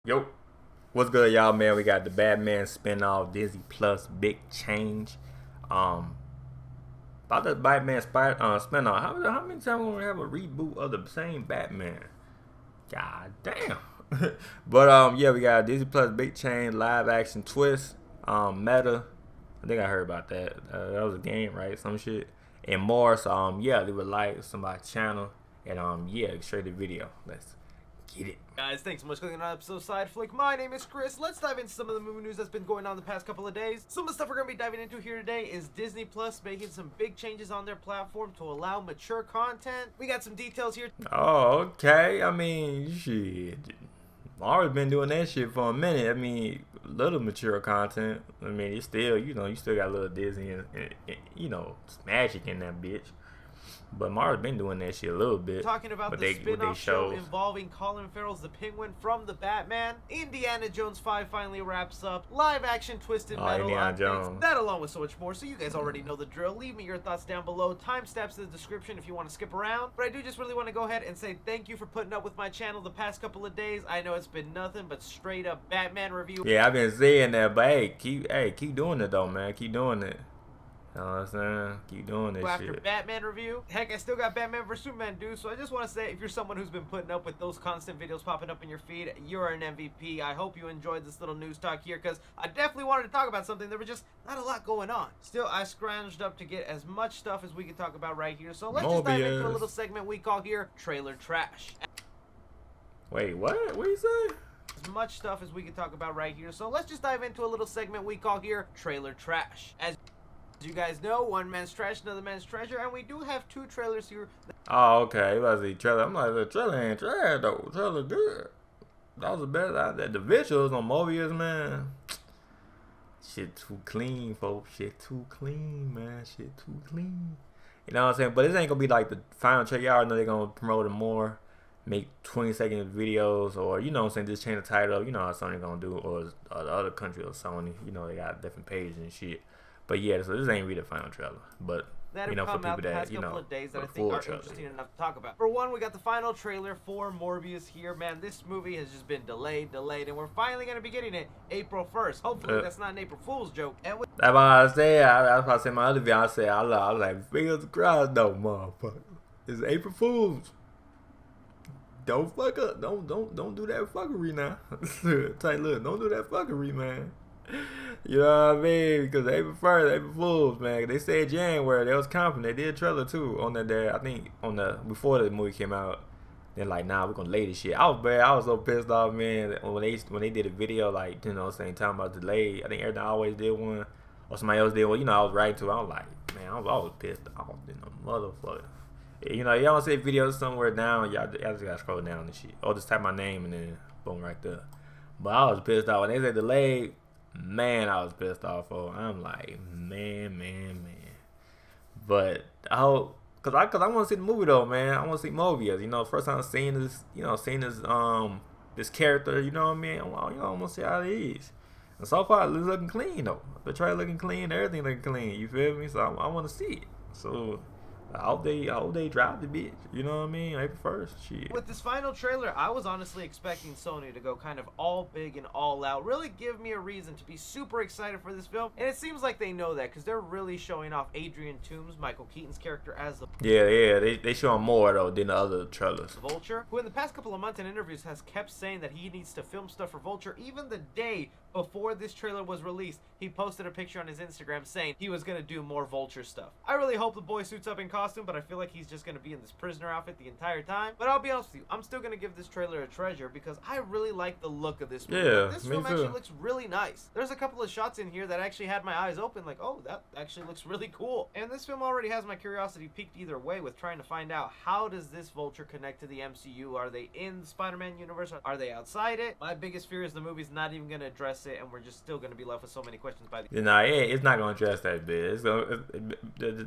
Yo, what's good, y'all, man? We got the Batman spinoff, Disney Plus, big change. About the Batman spinoff. How many times we gonna have a reboot of the same Batman? God damn. But yeah, we got Disney Plus, big change, live action twist. Meta. I think I heard about that. That was a game, right? Some shit and more. So yeah, leave a like, somebody's channel, and yeah, straight to the video. Let's get it. Guys, thanks so much for clicking on episode Side Flick. My name is Chris. Let's dive into some of the movie news that's been going on the past couple of days. Some of the stuff we're going to be diving into here today is Disney Plus making some big changes on their platform to allow mature content. We got some details here. Oh, okay. I mean, shit. Marvel's been doing that shit for a minute. I mean, little mature content. I mean, it's still, you still got a little Disney and magic in that bitch. But Marvel's been doing that shit a little bit. Talking about the spin-off show involving Colin Farrell's The Penguin from the Batman. Indiana Jones 5 finally wraps up. Live action Twisted Metal updates. That along with so much more. So you guys already know the drill. Leave me your thoughts down below. Timestamps in the description if you want to skip around. But I do just really want to go ahead and say thank you for putting up with my channel the past couple of days. I know it's been nothing but straight up Batman review. Yeah, I've been saying that, but hey, keep doing it though, man. Keep doing it. You know what I'm saying? Keep doing this after shit. Batman review. Heck, I still got Batman vs Superman due, so I just want to say, if you're someone who's been putting up with those constant videos popping up in your feed, you're an MVP. I hope you enjoyed this little news talk here, because I definitely wanted to talk about something. There was just not a lot going on. Still, I scrounged up to get as much stuff as we can talk about right here, so let's just dive into a little segment we call here Trailer Trash. Wait, what? What you say? As much stuff as we can talk about right here, so let's just dive into a little segment we call here Trailer Trash. As you guys know, one man's trash, another man's treasure, and we do have two trailers here. Oh, okay. It was the trailer. I'm like, the trailer ain't trash though. The trailer good. That was the best. The visuals on Mobius, man. Shit too clean, folks. Shit too clean, man. Shit too clean. You know what I'm saying? But this ain't gonna be like the final trailer. Y'all know they're gonna promote it more, make 20-second videos, or you know what I'm saying, just change the title. You know how Sony gonna do, or the other country or Sony. You know they got different pages and shit. But yeah, so this ain't really the final trailer, but that you know, have for come people out the that past couple of days that I think are interesting enough to talk about. For one, we got the final trailer for Morbius here. Man, this movie has just been delayed, and we're finally going to be getting it April 1st. Hopefully that's not an April Fool's joke. And that's what I said. That's what I said in my other video. I said, I was like, fingers crossed though, motherfucker. It's April Fool's. Don't fuck up. Don't do that fuckery now. Tight, look, don't do that fuckery, man. You know what I mean? Because April 1st, April Fools, man. They said January. They was confident. They did a trailer too on that day. I think on before the movie came out. They're like, nah, we're gonna lay this shit. I was so pissed off, man. When they did a video, like, you know, saying talking about delay. I think everything always did one, or somebody else did one. You know, I was writing to it. I was like, man, I was pissed off in a motherfucker. You know, y'all see videos somewhere down. Y'all just gotta scroll down and shit, or just type my name and then boom, right there. But I was pissed off when they said delayed. Man, I was pissed off. I'm like, man. But I hope, cause I want to see the movie though, man. I want to see Mobius. You know, first time seeing this, this character. You know what I mean? I want to see how it is. And so far, it's looking clean though. The trailer looking clean, everything looking clean. You feel me? So I want to see it. So I hope they drop the bitch. You know what I mean? April 1st. Shit. With this final trailer, I was honestly expecting Sony to go kind of all big and all out. Really give me a reason to be super excited for this film. And it seems like they know that because they're really showing off Adrian Toomes, Michael Keaton's character, as the... Yeah. They show him more, though, than the other trailers. Vulture, who in the past couple of months in interviews has kept saying that he needs to film stuff for Vulture. Even the day before this trailer was released, he posted a picture on his Instagram saying he was going to do more Vulture stuff. I really hope the boy suits up in costume, but I feel like he's just going to be in this prisoner outfit the entire time. But I'll be honest with you, I'm still going to give this trailer a treasure because I really like the look of this movie. Yeah, this film actually looks really nice. There's a couple of shots in here that actually had my eyes open like, oh, that actually looks really cool. And this film already has my curiosity piqued either way with trying to find out, how does this Vulture connect to the MCU? Are they in the Spider-Man universe? Are they outside it? My biggest fear is the movie's not even going to address it, and we're just still going to be left with so many questions by the Nah, it's not going to address that bit.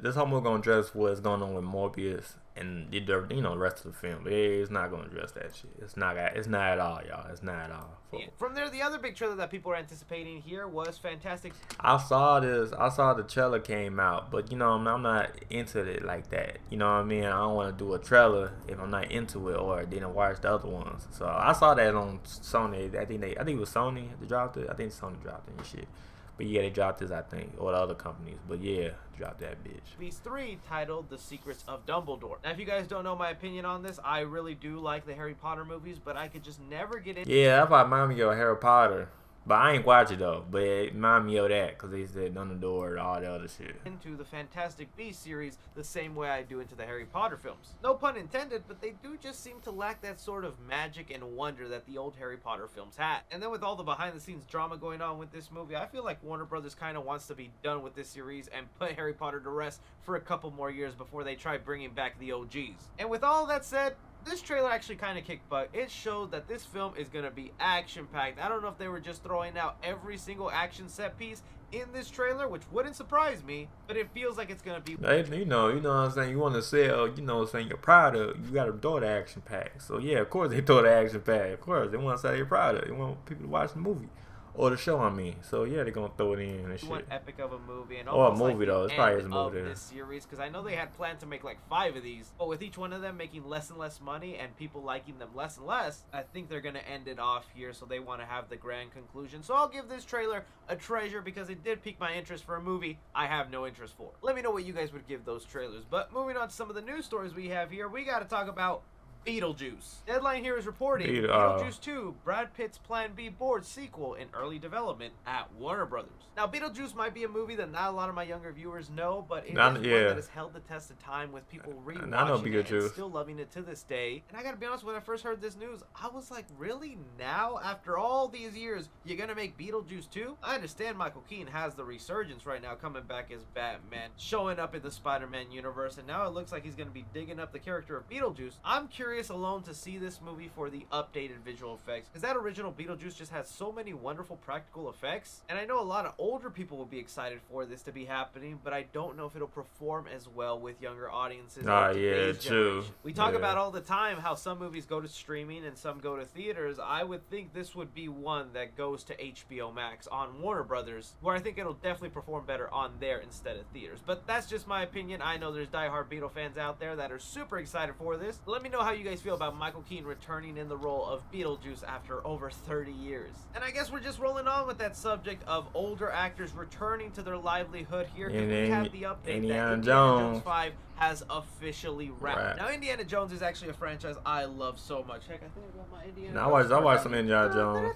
This whole movie going to address what's going on with Morbius and the rest of the film. It's not gonna address that shit. It's not at all, y'all. It's not at all. Yeah. From there, the other big trailer that people are anticipating here was Fantastic. I saw the trailer came out, but I'm not into it like that. You know what I mean? I don't want to do a trailer if I'm not into it or didn't watch the other ones. So I saw that on Sony. I think it was Sony that dropped it. I think Sony dropped it and shit. But yeah, they dropped this, I think, or the other companies. But yeah, dropped that bitch. These 3 titled The Secrets of Dumbledore. Now, if you guys don't know my opinion on this, I really do like the Harry Potter movies, but I could just never get into. Yeah, that's why it reminded me of Harry Potter. But I ain't watch it though. But it reminded me of that because they said Dumbledore and all the other shit. Into the Fantastic Beasts series the same way I do into the Harry Potter films. No pun intended, but they do just seem to lack that sort of magic and wonder that the old Harry Potter films had. And then with all the behind the scenes drama going on with this movie, I feel like Warner Brothers kind of wants to be done with this series and put Harry Potter to rest for a couple more years before they try bringing back the OGs. And with all that said, this trailer actually kind of kicked butt. It showed that this film is going to be action-packed. I don't know if they were just throwing out every single action set piece in this trailer, which wouldn't surprise me, but it feels like it's going to be... You know what I'm saying? You want to sell, your product, you got to throw the action-pack. So, yeah, of course they throw the action-pack. Of course, they want to sell your product. They want people to watch the movie. Or the show, I mean. So, yeah, they're going to throw it in and shit. One epic of a movie. And or a movie, though. It's probably a movie. This series, because I know they had planned to make like 5 of these, but with each one of them making less and less money and people liking them less and less, I think they're going to end it off here, so they want to have the grand conclusion. So I'll give this trailer a treasure because it did pique my interest for a movie I have no interest for. Let me know what you guys would give those trailers. But moving on to some of the news stories we have here, we got to talk about Beetlejuice. Deadline here is reporting Beetlejuice 2, Brad Pitt's Plan B board sequel in early development at Warner Brothers. Now, Beetlejuice might be a movie that not a lot of my younger viewers know, but it is one that has held the test of time with people rewatching it and still loving it to this day. And I gotta be honest, when I first heard this news, I was like, really? Now, after all these years, you're gonna make Beetlejuice 2? I understand Michael Keaton has the resurgence right now, coming back as Batman, showing up in the Spider-Man universe, and now it looks like he's gonna be digging up the character of Beetlejuice. I'm curious alone to see this movie for the updated visual effects, because that original Beetlejuice just has so many wonderful practical effects, and I know a lot of older people will be excited for this to be happening, but I don't know if it'll perform as well with younger audiences. Yeah, true. We talk about all the time how some movies go to streaming and some go to theaters. I would think this would be one that goes to HBO Max on Warner Brothers, where I think it'll definitely perform better on there instead of theaters. But that's just my opinion. I know there's diehard Beetle fans out there that are super excited for this. Let me know how you guys feel about Michael Keaton returning in the role of Beetlejuice after over 30 years. And I guess we're just rolling on with that subject of older actors returning to their livelihood here, because we have the update that Indiana Jones 5 has officially wrapped. Now, Indiana Jones is actually a franchise I love so much. Heck, I think I got my Indiana Jones. I watched some Indiana Jones.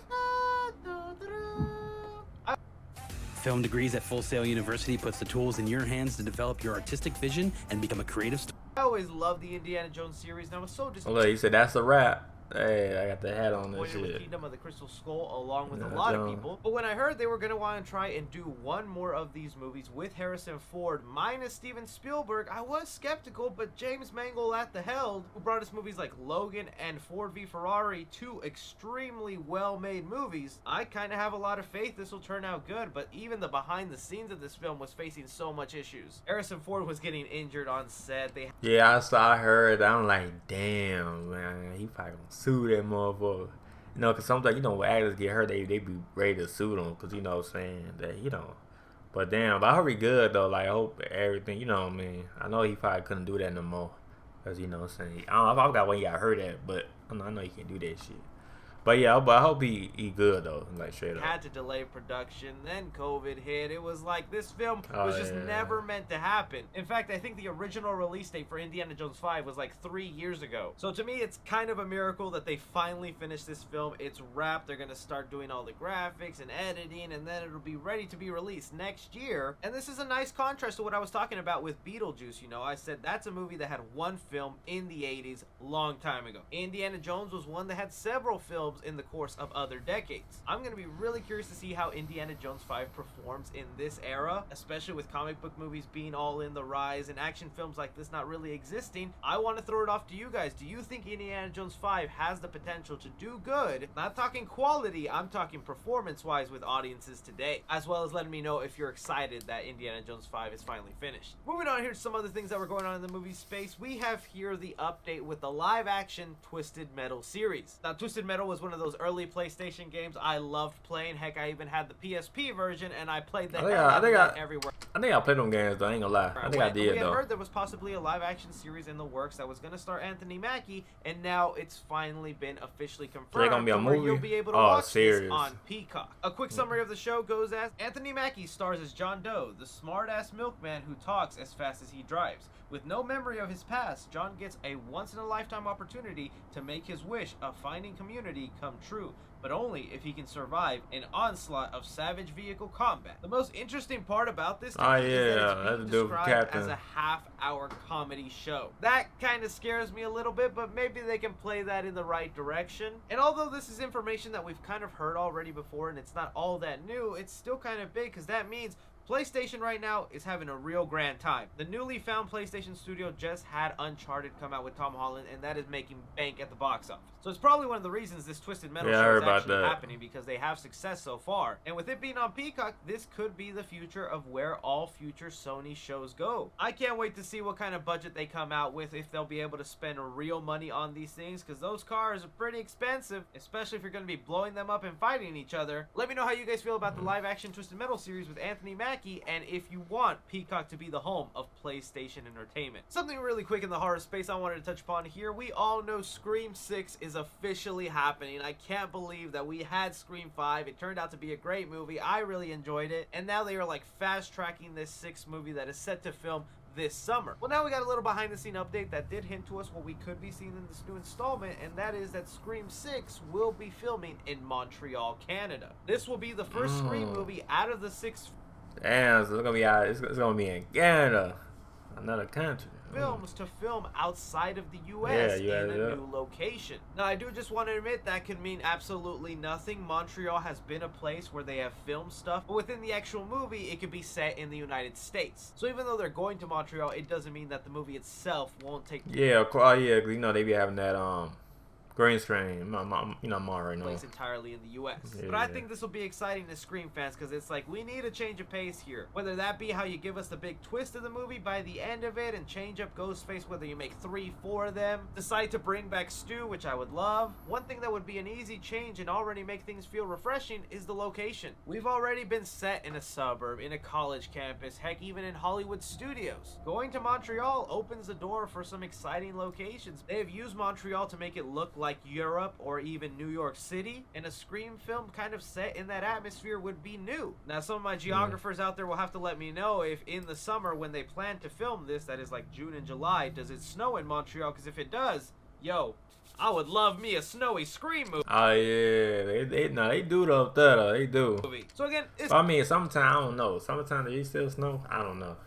Film Degrees at Full Sail University puts the tools in your hands to develop your artistic vision and become a creative star. I always loved the Indiana Jones series, and I was so disappointed. Look, he said that's a wrap. Hey, I got the hat on this shit. With Kingdom of the Crystal Skull, along with a lot of people. But when I heard they were going to want to try and do one more of these movies with Harrison Ford minus Steven Spielberg, I was skeptical, but James Mangold at the helm, who brought us movies like Logan and Ford v Ferrari, 2 extremely well-made movies, I kind of have a lot of faith this will turn out good, but even the behind the scenes of this film was facing so much issues. Harrison Ford was getting injured on set. I heard. I'm like, damn, man, he probably gonna sue that motherfucker. Because sometimes, when actors get hurt, they be ready to sue them, because, what I'm saying, that, But damn, I hope he good, though. Like, I hope everything, what I mean. I know he probably couldn't do that no more, because, what I'm saying. I don't know, I forgot when he got hurt at, but I know he can't do that shit. But yeah, I hope he good, though, like, straight up. Had to delay production, then COVID hit. It was like this film was just never meant to happen. In fact, I think the original release date for Indiana Jones 5 was like 3 years ago. So to me, it's kind of a miracle that they finally finished this film. It's wrapped. They're going to start doing all the graphics and editing, and then it'll be ready to be released next year. And this is a nice contrast to what I was talking about with Beetlejuice. I said that's a movie that had one film in the 80s, long time ago. Indiana Jones was one that had several films films in the course of other decades. I'm going to be really curious to see how Indiana Jones 5 performs in this era, especially with comic book movies being all in the rise and action films like this not really existing. I want to throw it off to you guys. Do you think Indiana Jones 5 has the potential to do good? Not talking quality, I'm talking performance-wise with audiences today, as well as letting me know if you're excited that Indiana Jones 5 is finally finished. Moving on here to some other things that were going on in the movie space, we have here the update with the live-action Twisted Metal series. Now, Twisted Metal was one of those early PlayStation games I loved playing. Heck, I even had the PSP version, and I played the everywhere. I think I played them games, though. I ain't gonna lie. I think I did, we though. had heard there was possibly a live-action series in the works that was going to star Anthony Mackie, and now it's finally been officially confirmed. So they're gonna be a movie? You'll be able to watch this on Peacock. A quick summary of the show goes as Anthony Mackie stars as John Doe, the smart-ass milkman who talks as fast as he drives. With no memory of his past, John gets a once-in-a-lifetime opportunity to make his wish of finding community come true, but only if he can survive an onslaught of savage vehicle combat. The most interesting part about this is that it's being described as a half-hour comedy show. That kind of scares me a little bit, but maybe they can play that in the right direction. And although this is information that we've kind of heard already before and it's not all that new, it's still kind of big because that means PlayStation right now is having a real grand time. The newly found PlayStation studio just had Uncharted come out with Tom Holland, and that is making bank at the box office. So it's probably one of the reasons this Twisted Metal show is actually happening, because they have success so far. And with it being on Peacock, this could be the future of where all future Sony shows go. I can't wait to see what kind of budget they come out with, if they'll be able to spend real money on these things, because those cars are pretty expensive, especially if you're going to be blowing them up and fighting each other. Let me know how you guys feel about the live-action Twisted Metal series with Anthony Mackie, and if you want Peacock to be the home of PlayStation Entertainment. Something really quick in the horror space I wanted to touch upon here. We all know Scream 6 is officially happening. I can't believe that we had Scream 5. It turned out to be a great movie. I really enjoyed it. And now they are like fast-tracking this 6th movie that is set to film this summer. Well, now we got a little behind-the-scene update that did hint to us what we could be seeing in this new installment, and that is that Scream 6 will be filming in Montreal, Canada. This will be the first Scream movie out of the 6 Damn, so it's gonna be in Canada, another country. Films to film outside of the U.S. in a new location. Now, I do just want to admit that could mean absolutely nothing. Montreal has been a place where they have filmed stuff, but within the actual movie, it could be set in the United States. So even though they're going to Montreal, it doesn't mean that the movie itself won't take place. Yeah, you know they be having that green screen, you know, right now. Place entirely in the U.S. But I think this will be exciting to Scream fans, because it's like, we need a change of pace here. Whether that be how you give us the big twist of the movie by the end of it and change up Ghostface, whether you make 3, 4 of them, decide to bring back Stu, which I would love. One thing that would be an easy change and already make things feel refreshing is the location. We've already been set in a suburb, in a college campus, heck, even in Hollywood studios. Going to Montreal opens the door for some exciting locations. They have used Montreal to make it look like Europe or even New York City, and a Scream film kind of set in that atmosphere would be new. Now, some of my geographers out there will have to let me know if in the summer when they plan to film this, that is like June and July, does it snow in Montreal? Because if it does, yo, I would love me a snowy Scream movie. Oh yeah, they do it up there though. They do. So again, I mean, sometimes I don't know. Sometimes they still snow. I don't know.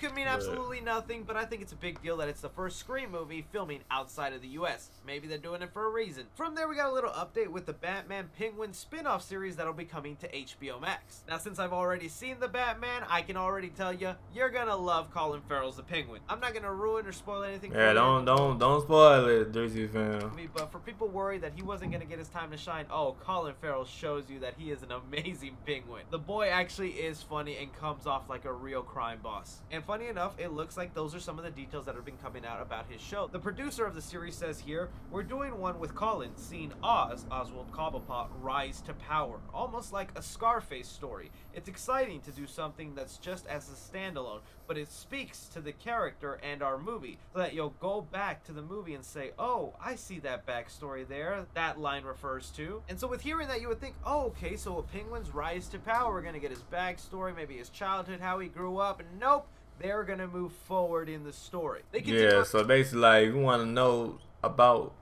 Could mean absolutely nothing, but I think it's a big deal that it's the first Scream movie filming outside of the US. Maybe they're doing it for a reason. From there, we got a little update with the Batman Penguin spin-off series that'll be coming to HBO Max. Now, since I've already seen the Batman, I can already tell you, you're gonna love Colin Farrell's the Penguin. I'm not gonna ruin or spoil anything. Yeah, don't spoil it, DC fan. But for people worried that he wasn't gonna get his time to shine, oh, Colin Farrell shows you that he is an amazing Penguin. The boy actually is funny and comes off like a real crime boss. And funny enough, it looks like those are some of the details that have been coming out about his show. The producer of the series says here, we're doing one with Colin, seeing Oswald Cobblepot, rise to power, almost like a Scarface story. It's exciting to do something that's just as a standalone, but it speaks to the character and our movie, so that you'll go back to the movie and say, oh, I see that backstory there, that line refers to. And so with hearing that, you would think, oh, okay, so a Penguin's rise to power, we're gonna get his backstory, maybe his childhood, how he grew up, and nope, they're gonna move forward in the story. Yeah, so basically, like, you want to know about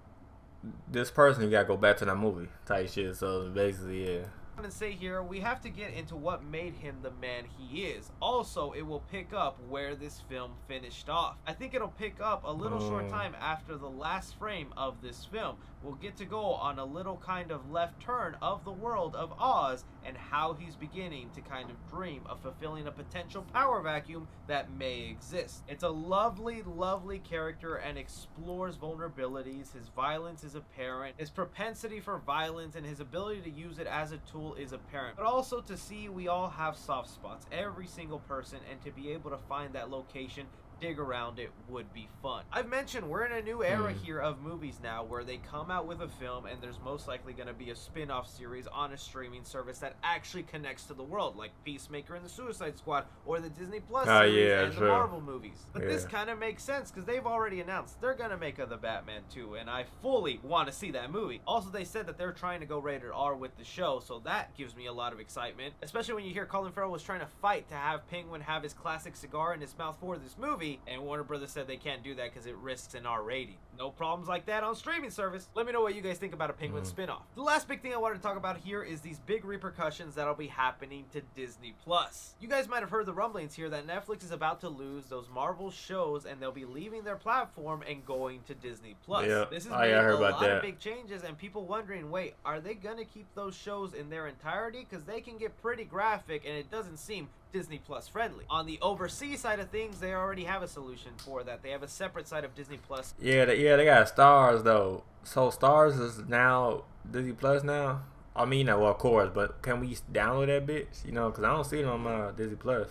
this person, you gotta go back to that movie type shit. So basically, yeah. And say here, we have to get into what made him the man he is. Also, it will pick up where this film finished off. I think it'll pick up a little short time after the last frame of this film. We'll get to go on a little kind of left turn of the world of Oz and how he's beginning to kind of dream of fulfilling a potential power vacuum that may exist. It's a lovely, lovely character and explores vulnerabilities. His violence is apparent. His propensity for violence and his ability to use it as a tool is apparent. But also to see we all have soft spots, every single person, and to be able to find that location, dig around it would be fun. I've mentioned we're in a new era here of movies now where they come out with a film and there's most likely going to be a spin-off series on a streaming service that actually connects to the world, like Peacemaker and the Suicide Squad or the Disney Plus series and the Marvel movies. But this kind of makes sense because they've already announced they're going to make the Batman 2, and I fully want to see that movie. Also, they said that they're trying to go rated R with the show, so that gives me a lot of excitement, especially when you hear Colin Farrell was trying to fight to have Penguin have his classic cigar in his mouth for this movie, and Warner Brothers said they can't do that because it risks an R rating. No problems like that on streaming service. Let me know what you guys think about a Penguin spinoff. The last big thing I wanted to talk about here is these big repercussions that'll be happening to Disney Plus. You guys might have heard the rumblings here that Netflix is about to lose those Marvel shows and they'll be leaving their platform and going to Disney Plus. This has made a lot of big changes and people wondering, wait, are they gonna keep those shows in their entirety? Because they can get pretty graphic and it doesn't seem Disney Plus friendly. On the overseas side of things, they already have a solution for that. They have a separate side of Disney Plus. They got Stars though. So Stars is now Disney Plus now. I mean, well, of course, but can we download that bitch? You know, because I don't see it on my Disney Plus.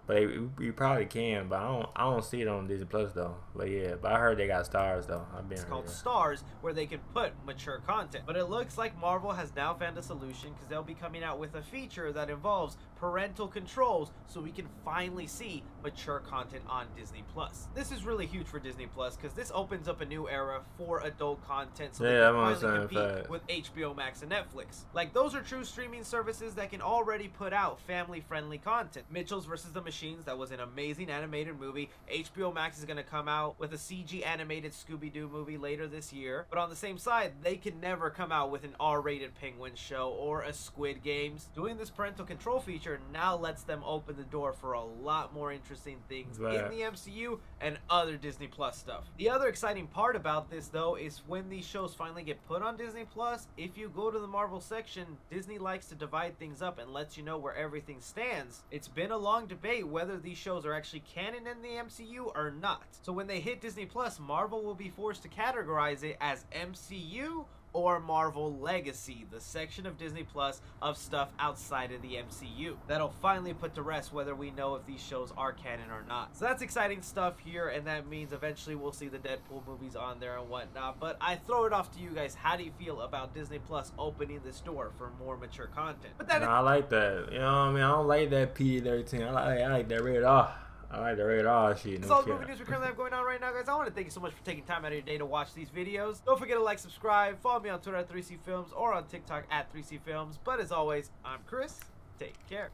But we probably can, but I don't see it on Disney Plus though. But yeah, but I heard they got Stars though. It's called Stars, where they can put mature content. But it looks like Marvel has now found a solution because they'll be coming out with a feature that involves parental controls, so we can finally see mature content on Disney Plus. This is really huge for Disney Plus because this opens up a new era for adult content, so they can finally compete with HBO Max and Netflix. Like, those are true streaming services that can already put out family-friendly content. Mitchell's vs. the Machines, that was an amazing animated movie. HBO Max is going to come out with a CG animated Scooby-Doo movie later this year. But on the same side, they can never come out with an R-rated Penguin show or a Squid Games. Doing this parental control feature now lets them open the door for a lot more interesting things in the MCU and other Disney Plus stuff. The other exciting part about this though is when these shows finally get put on Disney Plus, if you go to the Marvel section, Disney likes to divide things up and lets you know where everything stands. It's been a long debate whether these shows are actually canon in the MCU or not. So when they hit Disney Plus, Marvel will be forced to categorize it as MCU or Marvel Legacy, the section of Disney Plus of stuff outside of the MCU. That'll finally put to rest whether we know if these shows are canon or not. So that's exciting stuff here, and that means eventually we'll see the Deadpool movies on there and whatnot. But I throw it off to you guys. How do you feel about Disney Plus opening this door for more mature content? But that I like that. You know what I mean? I don't like that PG-13. I like that rated R. I like the rated R shit. That's all the movie news we currently have going on right now, guys. I want to thank you so much for taking time out of your day to watch these videos. Don't forget to like, subscribe, follow me on Twitter at 3CFilms or on TikTok at 3CFilms. But as always, I'm Chris. Take care.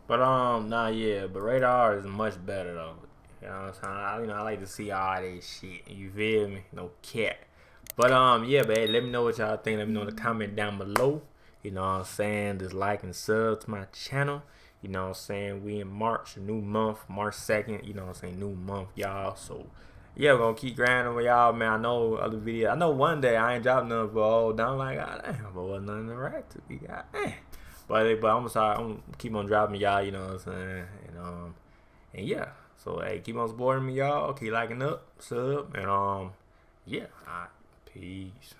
But but rated R is much better though. You know what I'm saying? I like to see all that shit. You feel me? No cat. But but hey, let me know what y'all think. Let me know in the comment down below. You know what I'm saying? Just like and sub to my channel. You know what I'm saying? We in March, a new month, March 2nd. You know what I'm saying? New month, y'all. So, yeah, we're going to keep grinding with y'all, man. I know other videos. I know one day I ain't dropped nothing for all down like, God damn, but wasn't nothing to react to. We got, But I'm sorry. I'm going to keep on dropping y'all, you know what I'm saying? And yeah. So, hey, keep on supporting me, y'all. Keep liking up, sub, and yeah. All right. Peace.